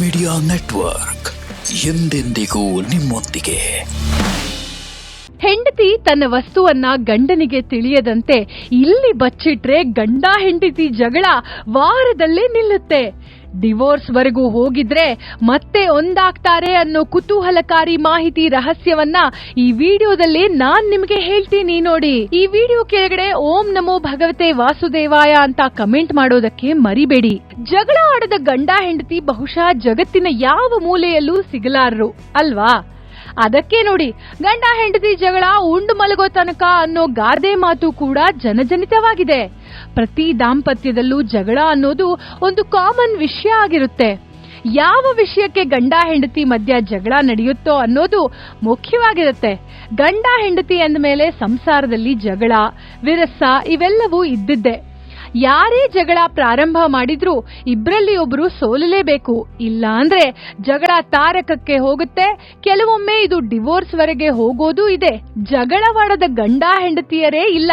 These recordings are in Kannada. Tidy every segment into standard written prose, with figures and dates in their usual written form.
ಮೀಡಿಯಾ ನೆಟ್ವರ್ಕ್ ಎಂದೆಂದಿಗೂ ನಿಮ್ಮೊಂದಿಗೆ. ಹೆಂಡತಿ ತನ್ನ ವಸ್ತುವನ್ನ ಗಂಡನಿಗೆ ತಿಳಿಯದಂತೆ ಇಲ್ಲಿ ಬಚ್ಚಿಟ್ರೆ ಗಂಡ ಹೆಂಡತಿ ಜಗಳ ವಾರದಲ್ಲೇ ನಿಲ್ಲುತ್ತೆ. ಡಿವೋರ್ಸ್ ವರೆಗೂ ಹೋಗಿದ್ರೆ ಮತ್ತೆ ಒಂದಾಗ್ತಾರೆ ಅನ್ನೋ ಕುತೂಹಲಕಾರಿ ಮಾಹಿತಿ ರಹಸ್ಯವನ್ನ ಈ ವಿಡಿಯೋದಲ್ಲಿ ನಾನ್ ನಿಮಗೆ ಹೇಳ್ತೀನಿ ನೋಡಿ. ಈ ವಿಡಿಯೋ ಕೆಳಗಡೆ ಓಂ ನಮೋ ಭಗವತೆ ವಾಸುದೇವಾಯ ಅಂತ ಕಮೆಂಟ್ ಮಾಡೋದಕ್ಕೆ ಮರಿಬೇಡಿ. ಜಗಳ ಆಡದ ಗಂಡ ಹೆಂಡತಿ ಬಹುಶಃ ಜಗತ್ತಿನ ಯಾವ ಮೂಲೆಯಲ್ಲೂ ಸಿಗಲಾರರು ಅಲ್ವಾ? ಅದಕ್ಕೆ ನೋಡಿ, ಗಂಡ ಹೆಂಡತಿ ಜಗಳ ಉಂಡು ಮಲಗೋ ತನಕ ಅನ್ನೋ ಗಾದೆ ಮಾತು ಕೂಡ ಜನಜನಿತವಾಗಿದೆ. ಪ್ರತಿ ದಾಂಪತ್ಯದಲ್ಲೂ ಜಗಳ ಅನ್ನೋದು ಒಂದು ಕಾಮನ್ ವಿಷಯ ಆಗಿರುತ್ತೆ. ಯಾವ ವಿಷಯಕ್ಕೆ ಗಂಡ ಹೆಂಡತಿ ಮಧ್ಯ ಜಗಳ ನಡೆಯುತ್ತೋ ಅನ್ನೋದು ಮುಖ್ಯವಾಗಿರುತ್ತೆ. ಗಂಡ ಹೆಂಡತಿ ಅಂದಮೇಲೆ ಸಂಸಾರದಲ್ಲಿ ಜಗಳ, ವಿರಸ ಇವೆಲ್ಲವೂ ಇದ್ದಿದ್ದೆ. ಯಾರೇ ಜಗಳ ಪ್ರಾರಂಭ ಮಾಡಿದ್ರೂ ಇಬ್ಬರಲ್ಲಿ ಒಬ್ರು ಸೋಲಲೇಬೇಕು. ಇಲ್ಲ ಅಂದ್ರೆ ಜಗಳ ತಾರಕಕ್ಕೆ ಹೋಗುತ್ತೆ. ಕೆಲವೊಮ್ಮೆ ಇದು ಡಿವೋರ್ಸ್ ವರೆಗೆ ಹೋಗೋದು ಇದೆ. ಜಗಳವಾಡದ ಗಂಡ ಹೆಂಡತಿಯರೇ ಇಲ್ಲ.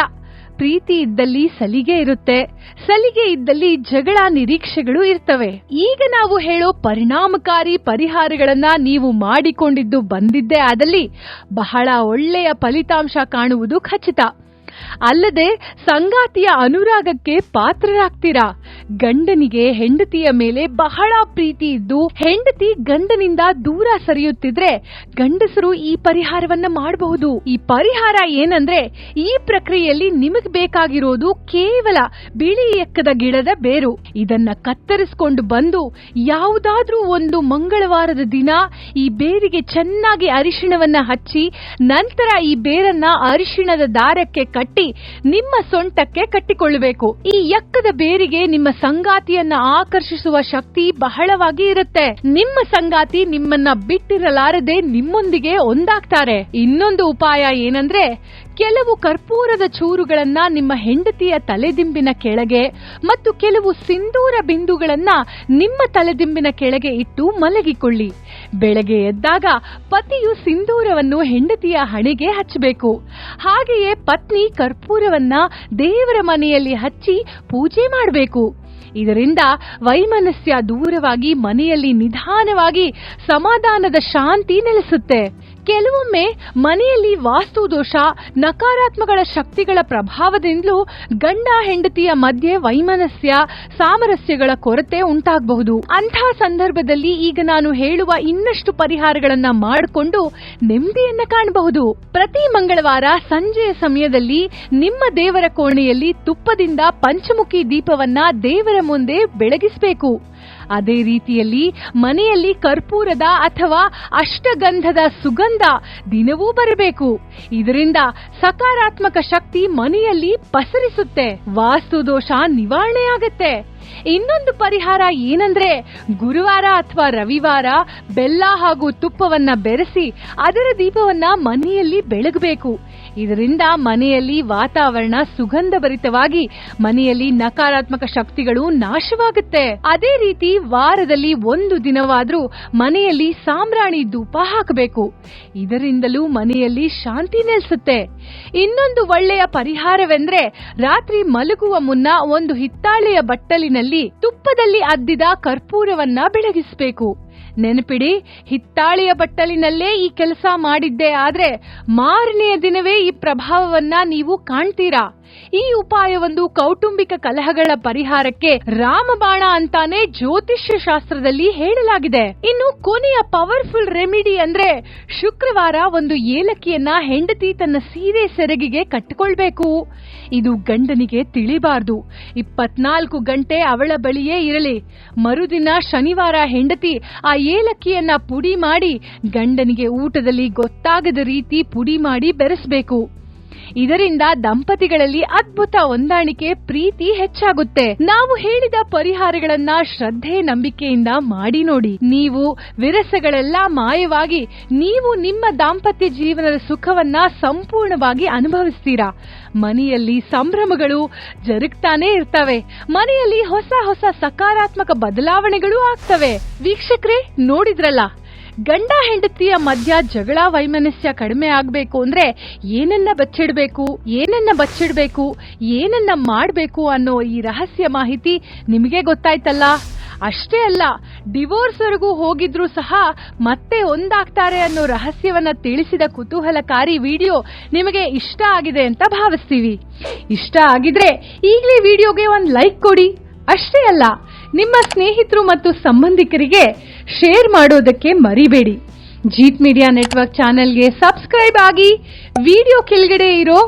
ಪ್ರೀತಿ ಇದ್ದಲ್ಲಿ ಸಲಿಗೆ ಇರುತ್ತೆ, ಸಲಿಗೆ ಇದ್ದಲ್ಲಿ ಜಗಳ ನಿರೀಕ್ಷೆಗಳು ಇರ್ತವೆ. ಈಗ ನಾವು ಹೇಳೋ ಪರಿಣಾಮಕಾರಿ ಪರಿಹಾರಗಳನ್ನ ನೀವು ಮಾಡಿಕೊಂಡಿದ್ದು ಬಂದಿದ್ದೇ ಆದಲ್ಲಿ ಬಹಳ ಒಳ್ಳೆಯ ಫಲಿತಾಂಶ ಕಾಣುವುದು ಖಚಿತ. ಅಲ್ಲದೆ ಸಂಗಾತಿಯ ಅನುರಾಗಕ್ಕೆ ಪಾತ್ರರಾಗ್ತೀರಾ. ಗಂಡನಿಗೆ ಹೆಂಡತಿಯ ಮೇಲೆ ಬಹಳ ಪ್ರೀತಿ ಇದ್ದು ಹೆಂಡತಿ ಗಂಡನಿಂದ ದೂರ ಸರಿಯುತ್ತಿದ್ರೆ ಗಂಡಸರು ಈ ಪರಿಹಾರವನ್ನ ಮಾಡಬಹುದು. ಈ ಪರಿಹಾರ ಏನಂದ್ರೆ, ಈ ಪ್ರಕ್ರಿಯೆಯಲ್ಲಿ ನಿಮಗೆ ಬೇಕಾಗಿರೋದು ಕೇವಲ ಬಿಳಿ ಎಕ್ಕದ ಗಿಡದ ಬೇರು. ಇದನ್ನ ಕತ್ತರಿಸಿಕೊಂಡು ಬಂದು ಯಾವುದಾದ್ರೂ ಒಂದು ಮಂಗಳವಾರದ ದಿನ ಈ ಬೇರಿಗೆ ಚೆನ್ನಾಗಿ ಅರಿಶಿಣವನ್ನ ಹಚ್ಚಿ ನಂತರ ಈ ಬೇರನ್ನ ಅರಿಶಿಣದ ದಾರಕ್ಕೆ ಕಟ್ಟಿ ನಿಮ್ಮ ಸೊಂಟಕ್ಕೆ ಕಟ್ಟಿಕೊಳ್ಳಬೇಕು. ಈ ಎಕ್ಕದ ಬೇರಿಗೆ ನಿಮ್ಮ ಸಂಗಾತಿಯನ್ನ ಆಕರ್ಷಿಸುವ ಶಕ್ತಿ ಬಹಳವಾಗಿ ಇರುತ್ತೆ. ನಿಮ್ಮ ಸಂಗಾತಿ ನಿಮ್ಮನ್ನ ಬಿಟ್ಟಿರಲಾರದೆ ನಿಮ್ಮೊಂದಿಗೆ ಒಂದಾಗ್ತಾರೆ. ಇನ್ನೊಂದು ಉಪಾಯ ಏನಂದ್ರೆ, ಕೆಲವು ಕರ್ಪೂರದ ಚೂರುಗಳನ್ನ ನಿಮ್ಮ ಹೆಂಡತಿಯ ತಲೆದಿಂಬಿನ ಕೆಳಗೆ ಮತ್ತು ಕೆಲವು ಸಿಂಧೂರ ಬಿಂದುಗಳನ್ನ ನಿಮ್ಮ ತಲೆದಿಂಬಿನ ಕೆಳಗೆ ಇಟ್ಟು ಮಲಗಿಕೊಳ್ಳಿ. ಬೆಳಗ್ಗೆ ಎದ್ದಾಗ ಪತಿಯು ಸಿಂಧೂರವನ್ನು ಹೆಂಡತಿಯ ಹಣೆಗೆ ಹಚ್ಚಬೇಕು. ಹಾಗೆಯೇ ಪತ್ನಿ ಕರ್ಪೂರವನ್ನ ದೇವರ ಮನೆಯಲ್ಲಿ ಹಚ್ಚಿ ಪೂಜೆ ಮಾಡಬೇಕು. ಇದರಿಂದ ವೈಮನಸ್ಯ ದೂರವಾಗಿ ಮನೆಯಲ್ಲಿ ನಿಧಾನವಾಗಿ ಸಮಾಧಾನದ ಶಾಂತಿ ನೆಲೆಸುತ್ತೆ. ಕೆಲವೊಮ್ಮೆ ಮನೆಯಲ್ಲಿ ವಾಸ್ತು ದೋಷ, ನಕಾರಾತ್ಮಕ ಶಕ್ತಿಗಳ ಪ್ರಭಾವದಿಂದಲೂ ಗಂಡ ಹೆಂಡತಿಯ ಮಧ್ಯೆ ವೈಮನಸ್ಯ, ಸಾಮರಸ್ಯಗಳ ಕೊರತೆ ಉಂಟಾಗಬಹುದು. ಅಂಥ ಸಂದರ್ಭದಲ್ಲಿ ಈಗ ನಾನು ಹೇಳುವ ಇನ್ನಷ್ಟು ಪರಿಹಾರಗಳನ್ನ ಮಾಡಿಕೊಂಡು ನೆಮ್ಮದಿಯನ್ನ ಕಾಣಬಹುದು. ಪ್ರತಿ ಮಂಗಳವಾರ ಸಂಜೆಯ ಸಮಯದಲ್ಲಿ ನಿಮ್ಮ ದೇವರ ಕೋಣೆಯಲ್ಲಿ ತುಪ್ಪದಿಂದ ಪಂಚಮುಖಿ ದೀಪವನ್ನ ದೇವರ ಮುಂದೆ ಬೆಳಗಿಸಬೇಕು. ಅದೇ ರೀತಿಯಲ್ಲಿ ಮನೆಯಲ್ಲಿ ಕರ್ಪೂರದ ಅಥವಾ ಅಷ್ಟಗಂಧದ ಸುಗಂಧ ದಿನವೂ ಬರಬೇಕು. ಇದರಿಂದ ಸಕಾರಾತ್ಮಕ ಶಕ್ತಿ ಮನೆಯಲ್ಲಿ ಪಸರಿಸುತ್ತೆ, ವಾಸ್ತು ದೋಷ ನಿವಾರಣೆಯಾಗುತ್ತೆ. ಇನ್ನೊಂದು ಪರಿಹಾರ ಏನಂದ್ರೆ, ಗುರುವಾರ ಅಥವಾ ರವಿವಾರ ಬೆಲ್ಲ ಹಾಗೂ ತುಪ್ಪವನ್ನ ಬೆರೆಸಿ ಅದರ ದೀಪವನ್ನ ಮನೆಯಲ್ಲಿ ಬೆಳಗಬೇಕು. ಇದರಿಂದ ಮನೆಯಲ್ಲಿ ವಾತಾವರಣ ಸುಗಂಧಭರಿತವಾಗಿ ಮನೆಯಲ್ಲಿ ನಕಾರಾತ್ಮಕ ಶಕ್ತಿಗಳು ನಾಶವಾಗುತ್ತೆ. ಅದೇ ರೀತಿ ವಾರದಲ್ಲಿ ಒಂದು ದಿನವಾದ್ರೂ ಮನೆಯಲ್ಲಿ ಸಾಂಬ್ರಾಣಿ ಧೂಪ ಹಾಕಬೇಕು. ಇದರಿಂದಲೂ ಮನೆಯಲ್ಲಿ ಶಾಂತಿ ನೆಲೆಸುತ್ತೆ. ಇನ್ನೊಂದು ಒಳ್ಳೆಯ ಪರಿಹಾರವೆಂದ್ರೆ, ರಾತ್ರಿ ಮಲಗುವ ಮುನ್ನ ಒಂದು ಹಿತ್ತಾಳೆಯ ಬಟ್ಟಲಿನಲ್ಲಿ ತುಪ್ಪದಲ್ಲಿ ಅದ್ದಿದ ಕರ್ಪೂರವನ್ನ ಬೆಳಗಿಸಬೇಕು. ನೆನಪಿಡಿ, ಹಿತ್ತಾಳೆಯ ಬಟ್ಟಲಿನಲ್ಲೇ ಈ ಕೆಲಸ ಮಾಡಿದ್ದೇ ಆದ್ರೆ ಮಾರನೆಯ ದಿನವೇ ಈ ಪ್ರಭಾವವನ್ನ ನೀವು ಕಾಣ್ತೀರಾ. ಈ ಉಪಾಯವೊಂದು ಕೌಟುಂಬಿಕ ಕಲಹಗಳ ಪರಿಹಾರಕ್ಕೆ ರಾಮಬಾಣ ಅಂತಾನೆ ಜ್ಯೋತಿಷ್ಯ ಶಾಸ್ತ್ರದಲ್ಲಿ ಹೇಳಲಾಗಿದೆ. ಇನ್ನು ಕೊನೆಯ ಪವರ್ಫುಲ್ ರೆಮಿಡಿ ಅಂದ್ರೆ, ಶುಕ್ರವಾರ ಒಂದು ಏಲಕ್ಕಿಯನ್ನ ಹೆಂಡತಿ ತನ್ನ ಸೀರೆ ಸೆರಗಿಗೆ ಕಟ್ಟಿಕೊಳ್ಬೇಕು. ಇದು ಗಂಡನಿಗೆ ತಿಳಿಬಾರ್ದು. 24 ಗಂಟೆ ಅವಳ ಬಳಿಯೇ ಇರಲಿ. ಮರುದಿನ ಶನಿವಾರ ಹೆಂಡತಿ ಆ ಏಲಕ್ಕಿಯನ್ನ ಪುಡಿ ಮಾಡಿ ಗಂಡನಿಗೆ ಊಟದಲ್ಲಿ ಗೊತ್ತಾಗದ ರೀತಿ ಪುಡಿ ಮಾಡಿ ಬೆರೆಸಬೇಕು. ಇದರಿಂದ ದಂಪತಿಗಳಲ್ಲಿ ಅದ್ಭುತ ಹೊಂದಾಣಿಕೆ, ಪ್ರೀತಿ ಹೆಚ್ಚಾಗುತ್ತೆ. ನಾವು ಹೇಳಿದ ಪರಿಹಾರಗಳನ್ನ ಶ್ರದ್ಧೆ, ನಂಬಿಕೆಯಿಂದ ಮಾಡಿ ನೋಡಿ. ನೀವು ವಿರಸಗಳೆಲ್ಲ ಮಾಯವಾಗಿ ನೀವು ನಿಮ್ಮ ದಾಂಪತ್ಯ ಜೀವನದ ಸುಖವನ್ನ ಸಂಪೂರ್ಣವಾಗಿ ಅನುಭವಿಸ್ತೀರಾ. ಮನೆಯಲ್ಲಿ ಸಂಭ್ರಮಗಳು ಜರುಗ್ತಾನೆ ಇರ್ತವೆ. ಮನೆಯಲ್ಲಿ ಹೊಸ ಹೊಸ ಸಕಾರಾತ್ಮಕ ಬದಲಾವಣೆಗಳು ಆಗ್ತವೆ. ವೀಕ್ಷಕರೇ, ನೋಡಿದ್ರಲ್ಲ, ಗಂಡ ಹೆಂಡತಿಯ ಮಧ್ಯ ಜಗಳ ವೈಮನಸ್ಯ ಕಡಿಮೆ ಆಗ್ಬೇಕು ಅಂದ್ರೆ ಏನನ್ನ ಬಚ್ಚಿಡ್ಬೇಕು, ಏನನ್ನ ಮಾಡ್ಬೇಕು ಅನ್ನೋ ಈ ರಹಸ್ಯ ಮಾಹಿತಿ ನಿಮಗೆ ಗೊತ್ತಾಯ್ತಲ್ಲ. ಅಷ್ಟೇ ಅಲ್ಲ, ಡಿವೋರ್ಸ್ ವರೆಗೂ ಹೋಗಿದ್ರೂ ಸಹ ಮತ್ತೆ ಒಂದಾಗ್ತಾರೆ ಅನ್ನೋ ರಹಸ್ಯವನ್ನ ತಿಳಿಸಿದ ಕುತೂಹಲಕಾರಿ ವಿಡಿಯೋ ನಿಮಗೆ ಇಷ್ಟ ಆಗಿದೆ ಅಂತ ಭಾವಿಸ್ತೀವಿ. ಇಷ್ಟ ಆಗಿದ್ರೆ ಈಗಲೇ ವಿಡಿಯೋಗೆ ಒಂದು ಲೈಕ್ ಕೊಡಿ. ಅಷ್ಟೇ ಅಲ್ಲ, ನಿಮ್ಮ ಸ್ನೇಹಿತರು ಮತ್ತು ಸಂಬಂಧಿಕರಿಗೆ ಶೇರ್ ಮಾಡೋದಕ್ಕೆ ಮರಿಬೇಡಿ. ಜೀತ್ ಮೀಡಿಯಾ ನೆಟ್ವರ್ಕ್ ಚಾನೆಲ್ಗೆ ಸಬ್ಸ್ಕ್ರೈಬ್ ಆಗಿ, ವಿಡಿಯೋ ಕೆಳಗಡೆ ಇರೋ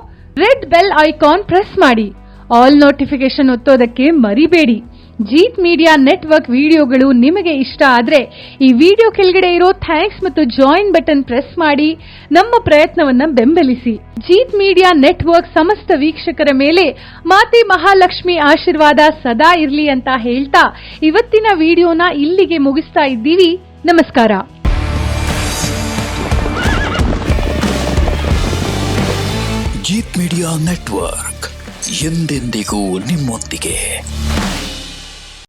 ರೆಡ್ ಬೆಲ್ ಐಕಾನ್ ಪ್ರೆಸ್ ಮಾಡಿ. ಆಲ್ ನೋಟಿಫಿಕೇಶನ್ ಒತ್ತೋದಕ್ಕೆ ಮರಿಬೇಡಿ. ಜೀತ್ ಮೀಡಿಯಾ ನೆಟ್ವರ್ಕ್ ವಿಡಿಯೋಗಳು ನಿಮಗೆ ಇಷ್ಟ ಆದ್ರೆ ಈ ವಿಡಿಯೋ ಕೆಳಗಡೆ ಇರೋ ಥ್ಯಾಂಕ್ಸ್ ಮತ್ತು ಜಾಯಿನ್ ಬಟನ್ ಪ್ರೆಸ್ ಮಾಡಿ ನಮ್ಮ ಪ್ರಯತ್ನವನ್ನ ಬೆಂಬಲಿಸಿ. ಜೀತ್ ಮೀಡಿಯಾ ನೆಟ್ವರ್ಕ್ ಸಮಸ್ತ ವೀಕ್ಷಕರ ಮೇಲೆ ಮಾತೆ ಮಹಾಲಕ್ಷ್ಮಿ ಆಶೀರ್ವಾದ ಸದಾ ಇರ್ಲಿ ಅಂತ ಹೇಳ್ತಾ ಇವತ್ತಿನ ವಿಡಿಯೋನ ಇಲ್ಲಿಗೆ ಮುಗಿಸ್ತಾ ಇದ್ದೀವಿ. ನಮಸ್ಕಾರ. ಜೀತ್ ಮೀಡಿಯಾ ನೆಟ್ವರ್ಕ್ ಎಂದೆಂದಿಗೂ ನಿಮ್ಮೊಂದಿಗೆ.